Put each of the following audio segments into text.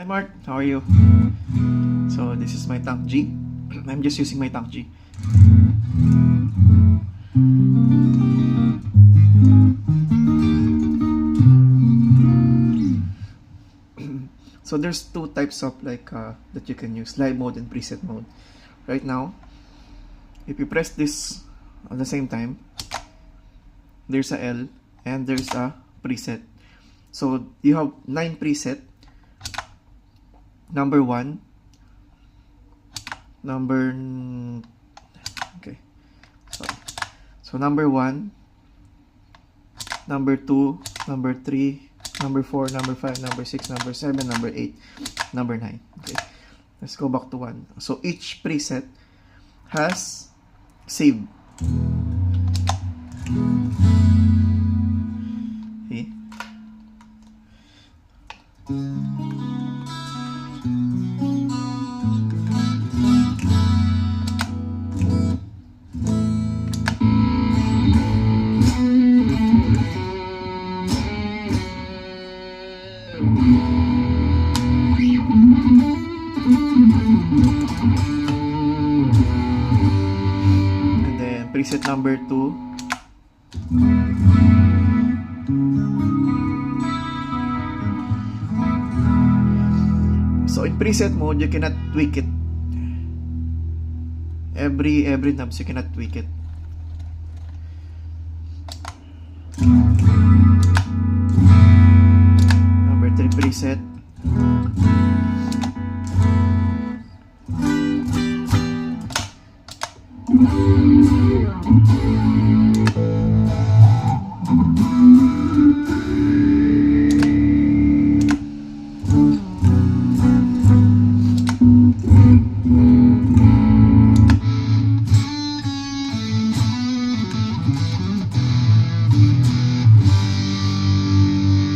Hi Mark, how are you? So this is my tank G. I'm just using my tank G. So there's two types of that you can use, live mode and preset mode. Right now, if you press this at the same time, there's a L and there's a preset. So you have 9 preset. Number 1, so number 1, number 2, number 3, number 4, number 5, number 6, number 7, number 8, number 9. Okay, let's go back to 1. So each preset has save. Okay. And then preset number 2. So in preset mode, you cannot tweak it. Every knobs you cannot tweak it. Number 3 preset.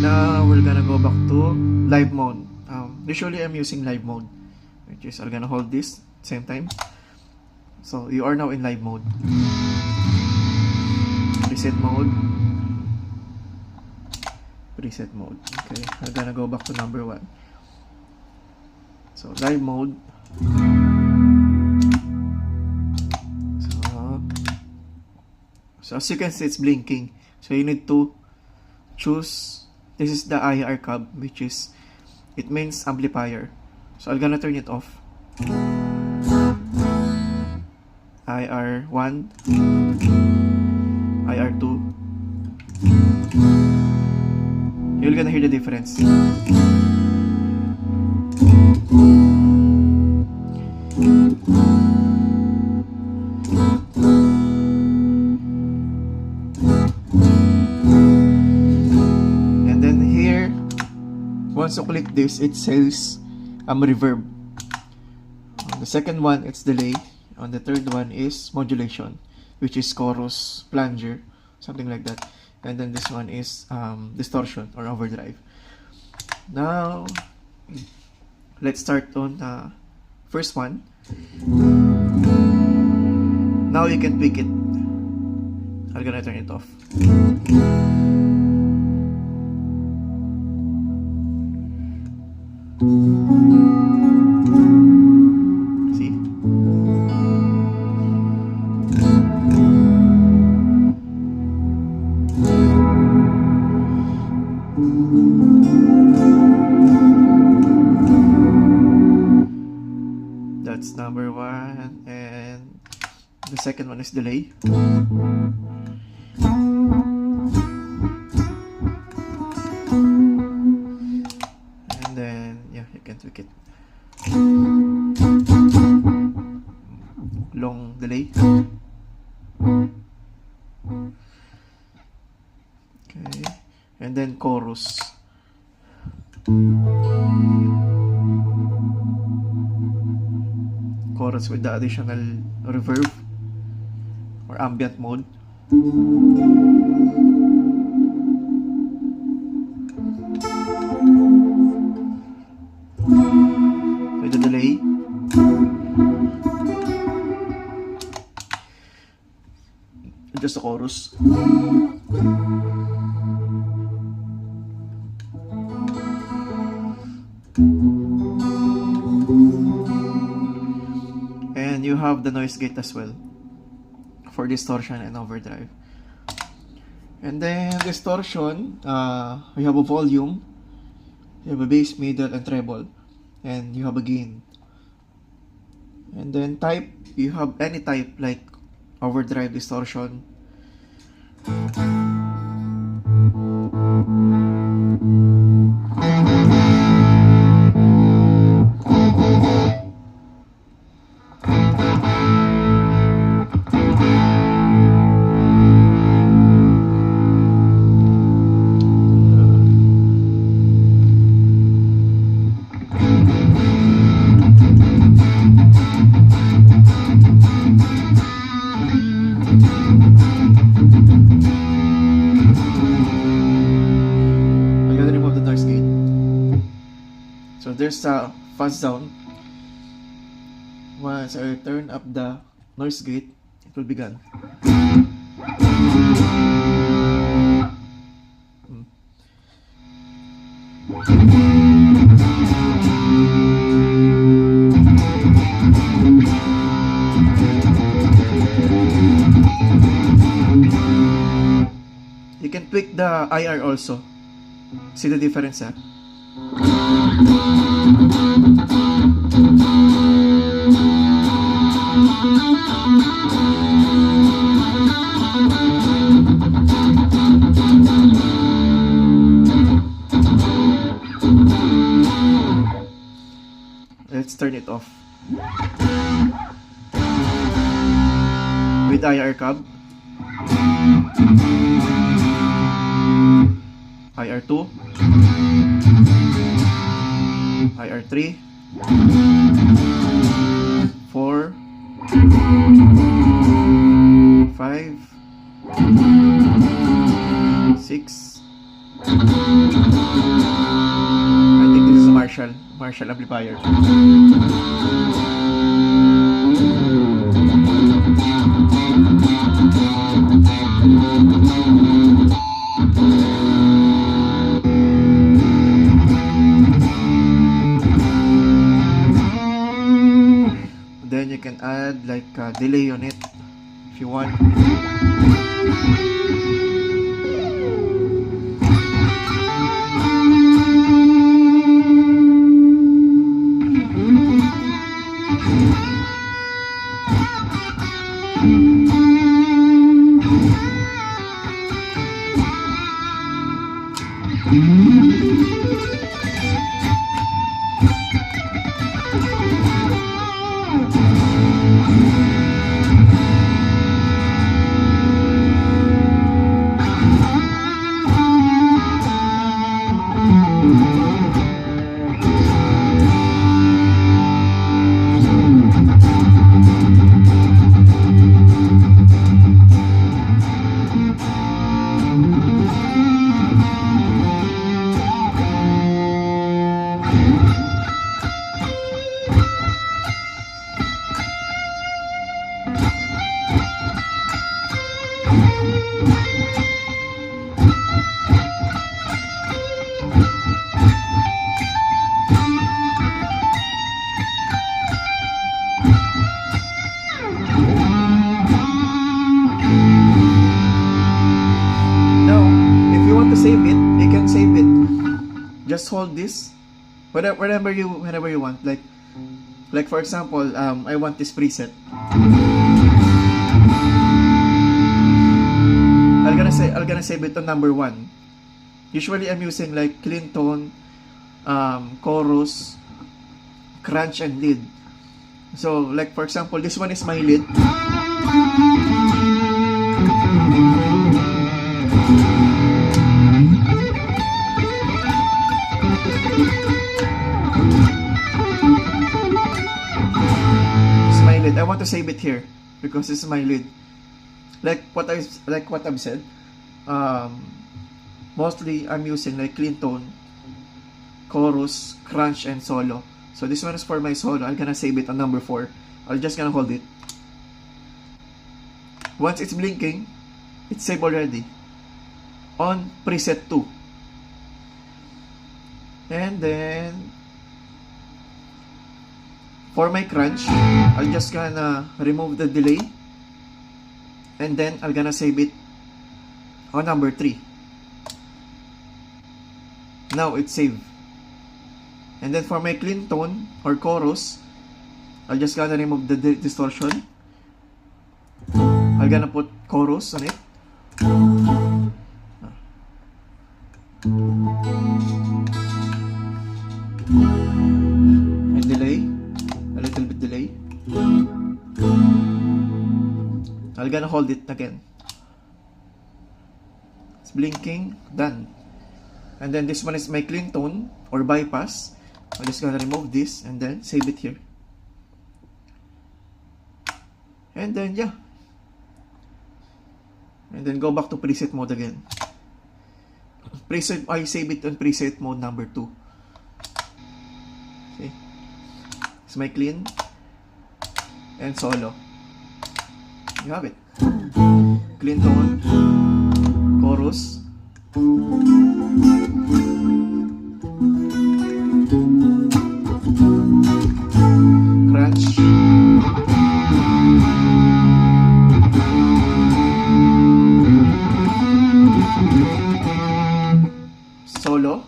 Now we're gonna go back to live mode. Usually I'm using live mode, which is I'm gonna hold this same time. So you are now in live mode. Preset mode. Preset mode. Okay, I'm gonna go back to number 1. So live mode. So as you can see, it's blinking. So you need to choose. This is the IR cab, which is, it means amplifier. So I'm gonna turn it off. IR1, IR2. You're gonna hear the difference. Once you click this, it says reverb. On the second one, it's delay. On the third one is modulation, which is chorus, flanger, something like that. And then this one is distortion or overdrive. Now, let's start on the first one. Now you can tweak it. I'm gonna turn it off. See? That's number 1, and the second one is delay. You can tweak it. Long delay. Okay, and then chorus. Chorus with the additional reverb or ambient mode. With the delay. Just the chorus. you have the noise gate as well for distortion and overdrive. And then distortion, we have a volume, you have a bass, middle, and treble, and you have a gain. And then type, you have any type like overdrive, distortion. So there's a fuzz sound. Once I turn up the noise gate, it will be gone. You can tweak the IR also. See the difference, huh? Let's turn it off. With IR cab. IR2, IR3, 4, 5, 6. I think this is a Marshall amplifier. Then you can add like a delay on it if you want. Save it, you can save it. Just hold this whenever you want. Like for example, I want this preset. I'm gonna save it on number 1. Usually I'm using like clean tone, chorus, crunch, and lead. So like for example, this one is my lead. I want to save it here because this is my lead. Like what I've said, mostly I'm using like clean tone, chorus, crunch, and solo. So this one is for my solo. I'm gonna save it on number 4. I'm just gonna hold it. Once it's blinking, it's saved already on preset 2. And then For my crunch, I'm just gonna remove the delay, and then I'm gonna save it on number 3. Now it's saved. And then for my clean tone or chorus, I'm just gonna remove the distortion. I'm gonna put chorus on it. And delay, a little bit delay. I'm gonna hold it again. It's blinking, done. And then this one is my clean tone or bypass. I'm just gonna remove this and then save it here. And then yeah. And then go back to preset mode again. Preset, I save it on preset mode number 2. See? It's my clean and solo. You have it. Clean tone, chorus, crunch, solo,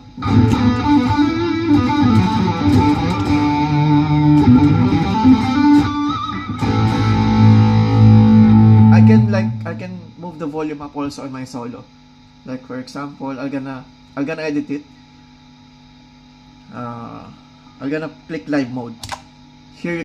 I can move the volume up also on my solo. Like for example, I'm gonna edit it. I'm gonna click live mode.